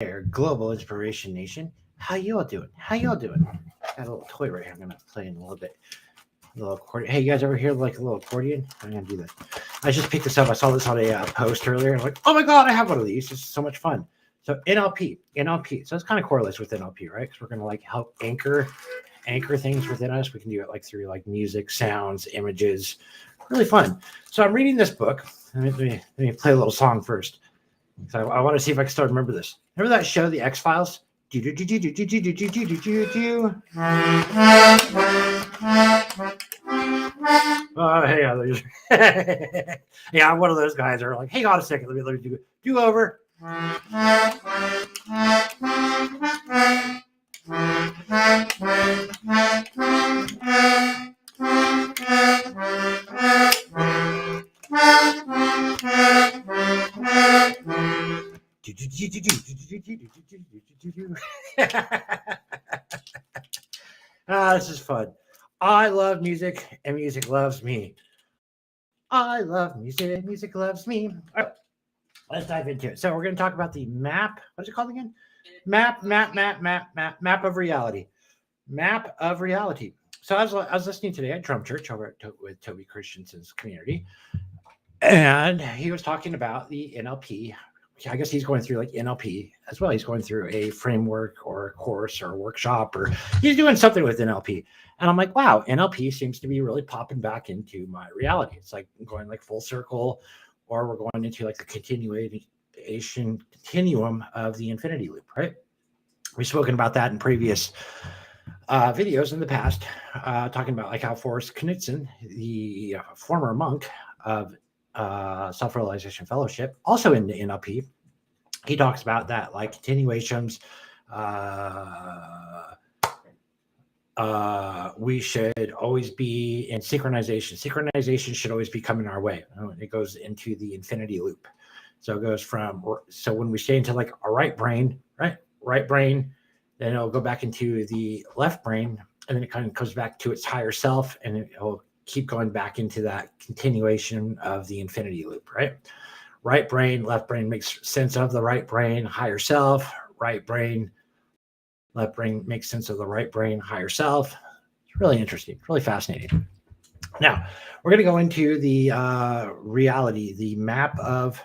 there, Global Inspiration Nation. How you all doing? How you all doing? Got a little toy right here. I'm gonna play in a little bit. A little accordion. Hey, you guys ever hear like a little accordion? I'm gonna do this. I just picked this up. I saw this on a post earlier. I'm like, oh my god, I have one of these. It's so much fun. So NLP. So it's kind of correlates with NLP, right? Because we're gonna like help anchor things within us. We can do it like through like music, sounds, images. Really fun. So I'm reading this book. Let me play a little song first. So I want to see if I can still remember this. Remember that show, The X-Files? Oh, hey, others. Yeah, I'm one of those guys that are like, hey, hold on a second. Let me do over. This is fun. I love music and music loves me. I love music, music loves me. All right, let's dive into it. So we're going to talk about the map. What's it called again? Map of reality. Map of reality. So I was listening today at Drum Church over with Toby Christensen's community, and he was talking about the NLP. I guess he's going through like NLP as well. He's going through a framework or a course or a workshop, or he's doing something with NLP. And I'm like, wow, NLP seems to be really popping back into my reality. It's like going like full circle, or we're going into like the continuum of the infinity loop, right? We've spoken about that in previous videos in the past, talking about like how Forrest Knudsen, the former monk of Self-Realization Fellowship, also in the NLP, he talks about that like continuations. We should always be in synchronization. Synchronization should always be coming our way. It goes into the infinity loop. So it goes from, so when we stay into like a right brain, then it'll go back into the left brain, and then it kind of comes back to its higher self, and it'll keep going back into that continuation of the infinity loop, right? Right brain, left brain makes sense of the right brain, higher self, right brain, left brain makes sense of the right brain, higher self. It's really interesting, really fascinating. Now, we're going to go into the reality, the map of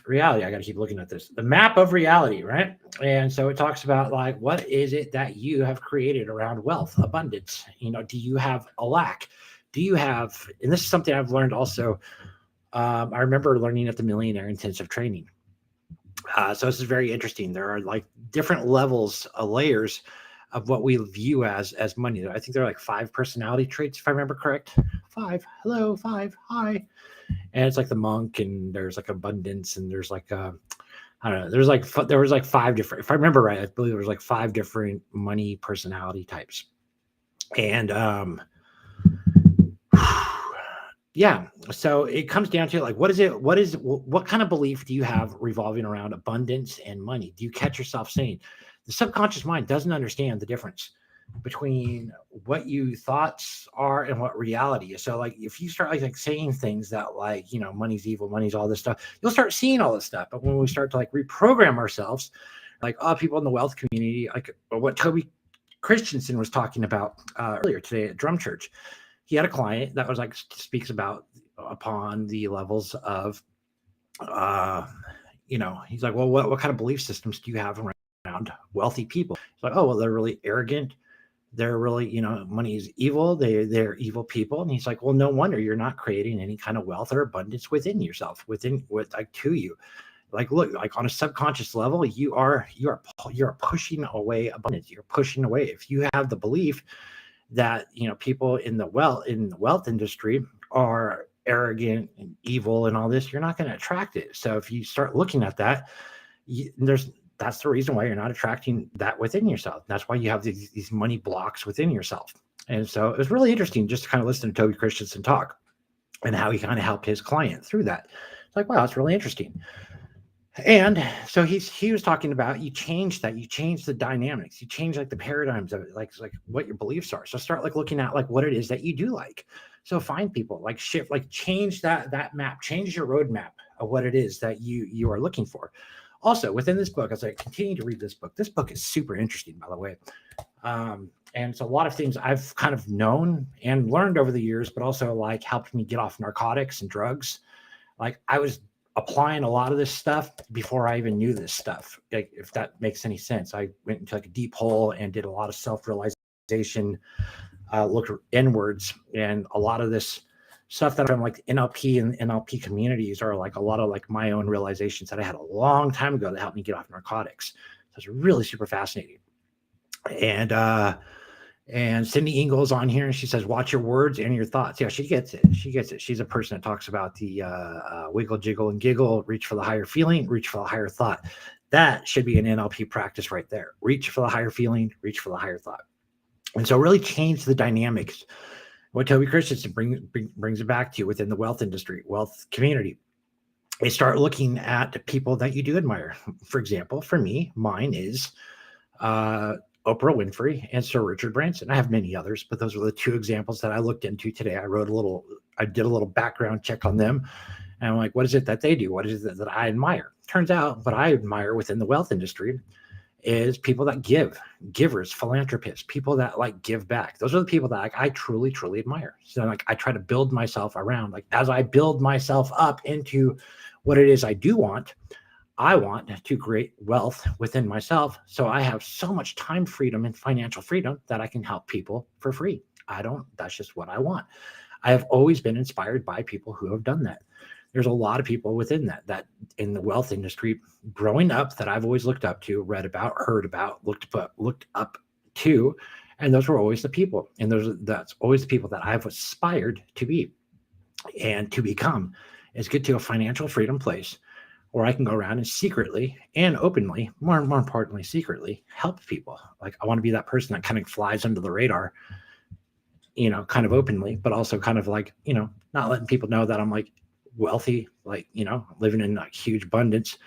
reality. I got to keep looking at this. The map of reality, right? And so it talks about like, what is it that you have created around wealth, abundance? You know, do you have a lack? Do you have, and this is something I've learned also. I remember learning at the Millionaire Intensive Training. So this is very interesting. There are like different levels, layers of what we view as money. I think there are like 5 personality traits, if I remember correct. 5. Hello, 5. Hi. And it's like the monk, and there's like abundance, and there's like I don't know. There was like 5 different. If I remember right, I believe there was like 5 different money personality types. And yeah, so it comes down to like, what kind of belief do you have revolving around abundance and money? Do you catch yourself saying the subconscious mind doesn't understand the difference between what you thoughts are and what reality is? So like if you start like saying things that like, you know, money's evil, money's all this stuff, you'll start seeing all this stuff. But when we start to like reprogram ourselves, like people in the wealth community, like what Toby Christensen was talking about earlier today at Drum Church, he had a client that was like speaks about upon the levels of you know, he's like, well, what kind of belief systems do you have around wealthy people? He's like, oh, well, they're really arrogant. They're really, you know, money is evil. They're evil people. And he's like, well, no wonder you're not creating any kind of wealth or abundance within yourself, with like to you. Like, look, like on a subconscious level, you are pushing away abundance. You're pushing away. If you have the belief that, you know, people in the wealth industry are arrogant and evil and all this, you're not going to attract it. So if you start looking at that, that's the reason why you're not attracting that within yourself. That's why you have these money blocks within yourself. And so it was really interesting just to kind of listen to Toby Christensen talk and how he kind of helped his client through that. It's like, wow, it's really interesting. And so he was talking about, you change the dynamics, you change like the paradigms of it, like what your beliefs are. So start like looking at like what it is that you do like. So find people, like shift, like change that map, change your roadmap of what it is that you are looking for. Also, within this book, as I continue to read this book is super interesting, by the way. And it's a lot of things I've kind of known and learned over the years, but also like helped me get off narcotics and drugs. Like I was applying a lot of this stuff before I even knew this stuff. Like, if that makes any sense, I went into like a deep hole and did a lot of self-realization, look inwards, and a lot of this stuff that I'm like NLP and NLP communities are like a lot of like my own realizations that I had a long time ago that helped me get off narcotics. So it's really super fascinating. And Cindy Ingles on here, and she says, watch your words and your thoughts. Yeah, she gets it. She gets it. She's a person that talks about the wiggle, jiggle, and giggle, reach for the higher feeling, reach for the higher thought. That should be an NLP practice right there. Reach for the higher feeling, reach for the higher thought. And so really change the dynamics. What Toby Christensen brings it back to within the wealth industry, wealth community. They start looking at the people that you do admire. For example, for me, mine is Oprah Winfrey and Sir Richard Branson. I have many others, but those are the two examples that I looked into today. I did a little background check on them. And I'm like, what is it that they do? What is it that I admire? Turns out what I admire within the wealth industry is people that givers, philanthropists, people that like give back. Those are the people that like, I truly, truly admire. So like I try to build myself around, like as I build myself up into what it is I do want, I want to create wealth within myself. So I have so much time freedom and financial freedom that I can help people for free. That's just what I want. I have always been inspired by people who have done that. There's a lot of people within that in the wealth industry growing up that I've always looked up to, read about, heard about, looked up to. And those were always the people. And that's always the people that I've aspired to be and to become, is get to a financial freedom place where I can go around and secretly and openly, more importantly, secretly help people. Like I want to be that person that kind of flies under the radar, kind of openly, but also kind of like, not letting people know that I'm like wealthy, like, living in like huge abundance,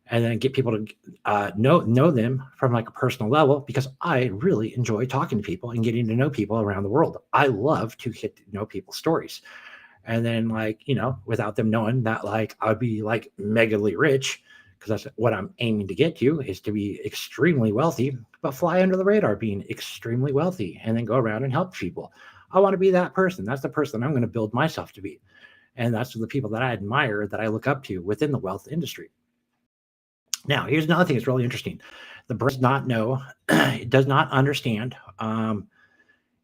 and then get people to know them from like a personal level, because I really enjoy talking to people and getting to know people around the world. I love to get to know people's stories. And then like, without them knowing that like I would be like megally rich, because that's what I'm aiming to get to, is to be extremely wealthy, but fly under the radar being extremely wealthy and then go around and help people. I want to be that person. That's the person I'm going to build myself to be. And that's the people that I admire, that I look up to within the wealth industry. Now, here's another thing that's really interesting. The brain does not know, it does not understand.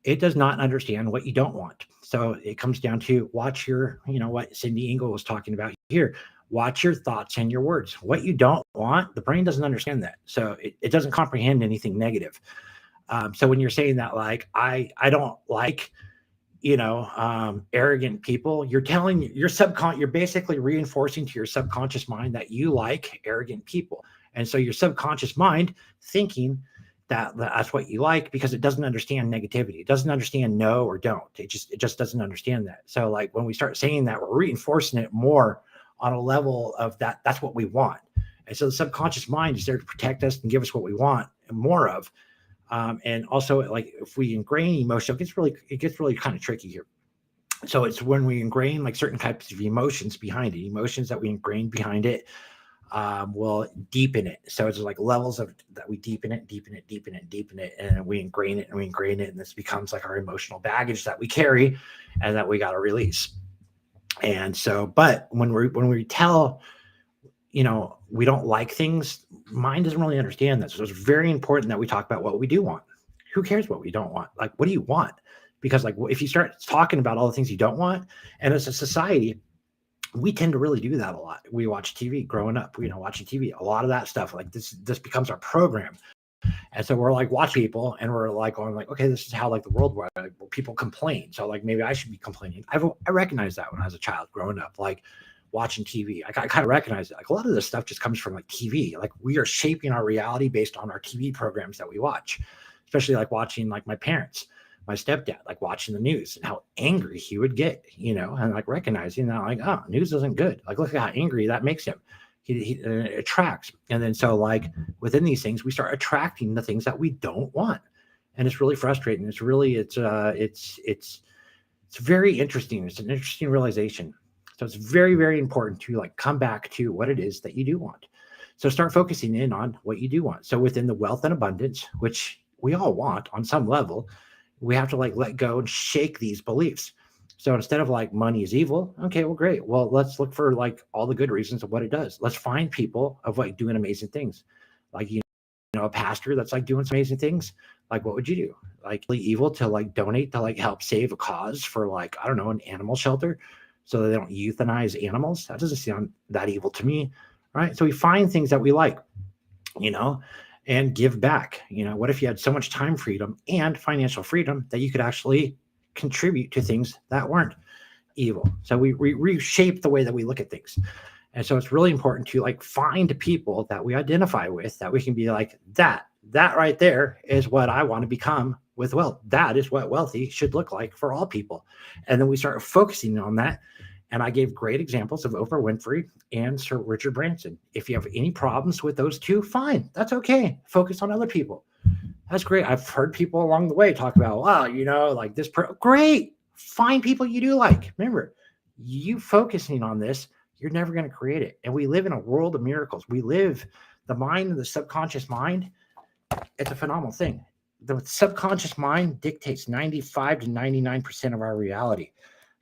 It does not understand what you don't want. So it comes down to watch your, what Cindy Engel was talking about here. Watch your thoughts and your words. What you don't want, the brain doesn't understand that. So it doesn't comprehend anything negative. So when you're saying that, like, I don't like, arrogant people, you're telling you're basically reinforcing to your subconscious mind that you like arrogant people. And so your subconscious mind thinking that's what you like, because it doesn't understand negativity. It doesn't understand no or don't. It just doesn't understand that. So like when we start saying that, we're reinforcing it more on a level of that's what we want. And so the subconscious mind is there to protect us and give us what we want and more of. And also, like if we ingrain emotion, it gets really kind of tricky here. So it's when we ingrain like certain types of emotions behind it, emotions that we ingrain behind it, will deepen it. So it's like levels of that we deepen it, and we ingrain it, and this becomes like our emotional baggage that we carry and that we got to release. And so, but when we tell, we don't like things, mind doesn't really understand that. So it's very important that we talk about what we do want. Who cares what we don't want? Like, what do you want? Because like if you start talking about all the things you don't want, and as a society, we tend to really do that a lot. We watch TV growing up, watching TV, a lot of that stuff, like this becomes our program. And so we're like watch people and we're like going like, okay, this is how like the world where people complain. So like maybe I should be complaining. I recognized that when I was a child growing up, like watching TV. I kind of recognize it. Like a lot of this stuff just comes from like TV. Like we are shaping our reality based on our TV programs that we watch, especially like watching like my parents, my stepdad, like watching the news and how angry he would get, and like recognizing that like, oh, news isn't good. Like, look at how angry that makes him. He attracts. And then so like within these things, we start attracting the things that we don't want. And it's really frustrating. It's very interesting. It's an interesting realization. So it's very, very important to like come back to what it is that you do want. So start focusing in on what you do want. So within the wealth and abundance, which we all want on some level, we have to like let go and shake these beliefs. So instead of like money is evil, okay, well, great. Well, let's look for like all the good reasons of what it does. Let's find people of like doing amazing things. Like, a pastor that's like doing some amazing things. Like, what would you do? Like, really evil to like donate to like help save a cause for like, I don't know, an animal shelter so that they don't euthanize animals? That doesn't sound that evil to me. Right. So we find things that we like, and give back. What if you had so much time freedom and financial freedom that you could actually contribute to things that weren't evil? So we reshape the way that we look at things. And so it's really important to like find people that we identify with, that we can be like, that right there is what I want to become with wealth. That is what wealthy should look like for all people. And then we start focusing on that. And I gave great examples of Oprah Winfrey and Sir Richard Branson. If you have any problems with those two, fine. That's okay. Focus on other people. That's great. I've heard people along the way talk about, wow, like this. Great. Find people you do like. Remember, you focusing on this, you're never going to create it. And we live in a world of miracles. We live the mind and the subconscious mind. It's a phenomenal thing. The subconscious mind dictates 95 to 99% of our reality.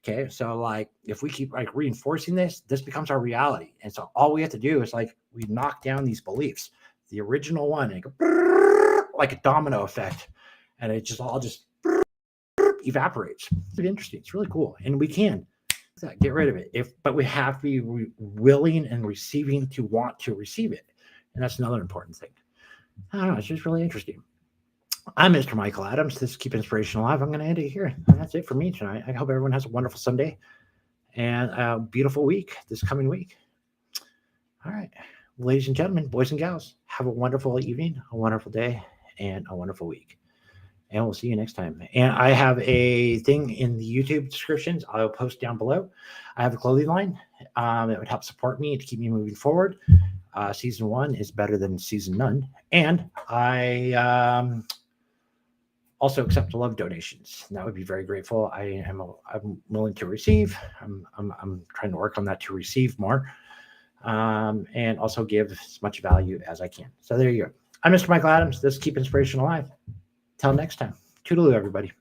Okay. So like, if we keep like reinforcing this becomes our reality. And so all we have to do is like, we knock down these beliefs, the original one, and go like a domino effect. And it just all just evaporates. It's interesting. It's really cool. And we can get rid of it. But we have to be willing and receiving to want to receive it. And that's another important thing. I don't know. It's just really interesting. I'm Mr. Michael Adams. This is Keep Inspiration Alive. I'm going to end it here. And that's it for me tonight. I hope everyone has a wonderful Sunday and a beautiful week this coming week. All right. Ladies and gentlemen, boys and gals, have a wonderful evening, a wonderful day, and a wonderful week. And we'll see you next time. And I have a thing in the YouTube descriptions. I'll post down below. I have a clothing line that would help support me to keep me moving forward. Season 1 is better than season none. And I also accept love donations. And that would be very grateful. I'm willing to receive. I'm trying to work on that to receive more. And also give as much value as I can. So there you go. I'm Mr. Michael Adams. This is Keep Inspiration Alive. Till next time. Toodaloo, everybody.